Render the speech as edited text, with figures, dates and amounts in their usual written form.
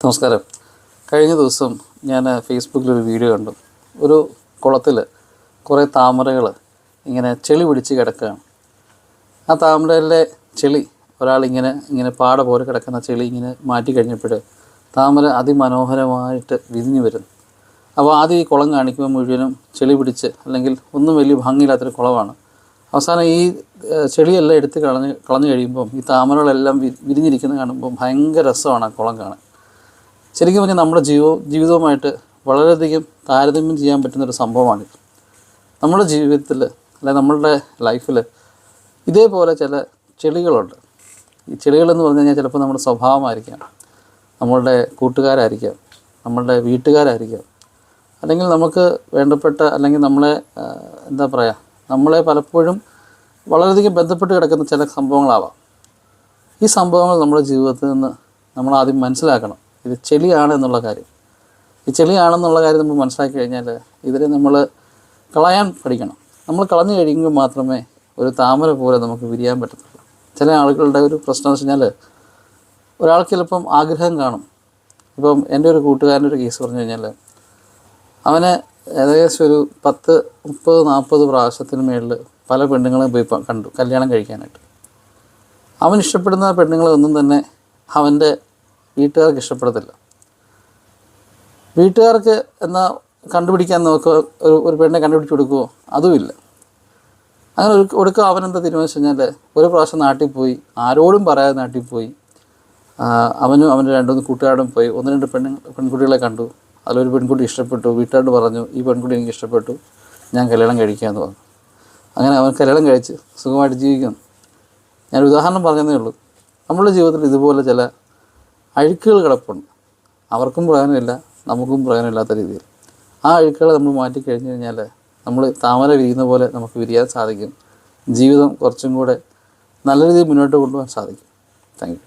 നമസ്കാരം. കഴിഞ്ഞ ദിവസം ഞാൻ ഫേസ്ബുക്കിലൊരു വീഡിയോ കണ്ടു. ഒരു കുളത്തിൽ കുറേ താമരകൾ ഇങ്ങനെ ചെളി പിടിച്ച് കിടക്കുകയാണ്. ആ താമരയിലെ ചെളി ഇങ്ങനെ പാട പോലെ കിടക്കുന്ന ചെളി ഇങ്ങനെ മാറ്റി കഴിഞ്ഞപ്പോൾ താമര അതിമനോഹരമായിട്ട് വിരിഞ്ഞു വരുന്നു. അപ്പോൾ ആദ്യം ഈ കുളം കാണിക്കുമ്പോൾ മുഴുവനും ചെളി പിടിച്ച് അല്ലെങ്കിൽ ഒന്നും വലിയ ഭംഗിയില്ലാത്തൊരു കുളമാണ്. അവസാനം ഈ ചെളിയെല്ലാം എടുത്ത് കളഞ്ഞു കഴിയുമ്പം ഈ താമരകളെല്ലാം വിരിഞ്ഞിരിക്കുന്നത് കാണുമ്പോൾ ഭയങ്കര രസമാണ് ആ കുളം കാണാൻ. ശരിക്കും പറഞ്ഞാൽ നമ്മുടെ ജീവിതവുമായിട്ട് വളരെയധികം താരതമ്യം ചെയ്യാൻ പറ്റുന്നൊരു സംഭവമാണിത്. നമ്മുടെ ജീവിതത്തിൽ അല്ലെങ്കിൽ നമ്മളുടെ ലൈഫിൽ ഇതേപോലെ ചില ചെളികളുണ്ട്. ഈ ചെളികളെന്ന് പറഞ്ഞു കഴിഞ്ഞാൽ ചിലപ്പോൾ നമ്മുടെ സ്വഭാവമായിരിക്കാം, നമ്മളുടെ കൂട്ടുകാരായിരിക്കാം, നമ്മളുടെ വീട്ടുകാരായിരിക്കാം, അല്ലെങ്കിൽ നമുക്ക് വേണ്ടപ്പെട്ട അല്ലെങ്കിൽ നമ്മളെ പലപ്പോഴും വളരെയധികം ബന്ധപ്പെട്ട് കിടക്കുന്ന ചില സംഭവങ്ങളാവാം. ഈ സംഭവങ്ങൾ നമ്മുടെ ജീവിതത്തിൽ നിന്ന് നമ്മൾ ആദ്യം മനസ്സിലാക്കണം. ഇത് ചെളിയാണ് എന്നുള്ള കാര്യം. ഈ ചെളിയാണെന്നുള്ള കാര്യം നമ്മൾ മനസ്സിലാക്കി കഴിഞ്ഞാൽ ഇതിനെ നമ്മൾ കളയാൻ പഠിക്കണം. നമ്മൾ കളഞ്ഞു കഴിയുമ്പോൾ മാത്രമേ ഒരു താമര പോലെ നമുക്ക് വിരിയാൻ പറ്റത്തുള്ളൂ. ചില ആളുകളുടെ ഒരു പ്രശ്നം എന്ന് വെച്ച് കഴിഞ്ഞാൽ ഒരാൾക്ക് ചിലപ്പം ആഗ്രഹം കാണും. ഇപ്പം എൻ്റെ ഒരു കൂട്ടുകാരൻ്റെ ഒരു കേസ് പറഞ്ഞു കഴിഞ്ഞാൽ അവന് ഏകദേശം ഒരു 10, 30, 40 പ്രാവശ്യത്തിന് മേളിൽ പല പെണ്ണുങ്ങളെയും പോയി കണ്ടു കല്യാണം കഴിക്കാനായിട്ട്. അവൻ ഇഷ്ടപ്പെടുന്ന പെണ്ണുങ്ങളൊന്നും തന്നെ അവൻ്റെ വീട്ടുകാർക്ക് ഇഷ്ടപ്പെടത്തില്ല. വീട്ടുകാർക്ക് എന്നാൽ കണ്ടുപിടിക്കാൻ നോക്കുക, ഒരു പെണ്ണെ കണ്ടുപിടിച്ച് കൊടുക്കുമോ, അതുമില്ല. അങ്ങനെ ഒടുക്കം അവനെന്താ തീരുമാനിച്ചു കഴിഞ്ഞാൽ ഒരു പ്രാവശ്യം നാട്ടിൽ പോയി, ആരോടും പറയാതെ നാട്ടിൽ പോയി. അവനും അവൻ്റെ 2-3 കൂട്ടുകാരോടും പോയി 1-2 പെൺകുട്ടികളെ കണ്ടു. അതിലൊരു പെൺകുട്ടി ഇഷ്ടപ്പെട്ടു. വീട്ടുകാരോട് പറഞ്ഞു, ഈ പെൺകുട്ടി എനിക്ക് ഇഷ്ടപ്പെട്ടു, ഞാൻ കല്യാണം കഴിക്കാമെന്ന് പറഞ്ഞു. അങ്ങനെ അവൻ കല്യാണം കഴിച്ച് സുഖമായിട്ട് ജീവിക്കുന്നു. ഞാൻ ഉദാഹരണം പറഞ്ഞതേ ഉള്ളൂ. നമ്മുടെ ജീവിതത്തിൽ ഇതുപോലെ ചില അഴുക്കുകൾ കിടപ്പുണ്ട്. അവർക്കും പ്രയോജനമില്ല, നമുക്കും പ്രയോജനമില്ലാത്ത രീതിയിൽ. ആ അഴുക്കുകൾ നമ്മൾ മാറ്റിക്കഴിഞ്ഞ് കഴിഞ്ഞാൽ നമ്മൾ താമര വിരിയുന്ന പോലെ നമുക്ക് വിരിയാൻ സാധിക്കും. ജീവിതം കുറച്ചും കൂടെ നല്ല രീതിയിൽ മുന്നോട്ട് കൊണ്ടുപോകാൻ സാധിക്കും. Thank you.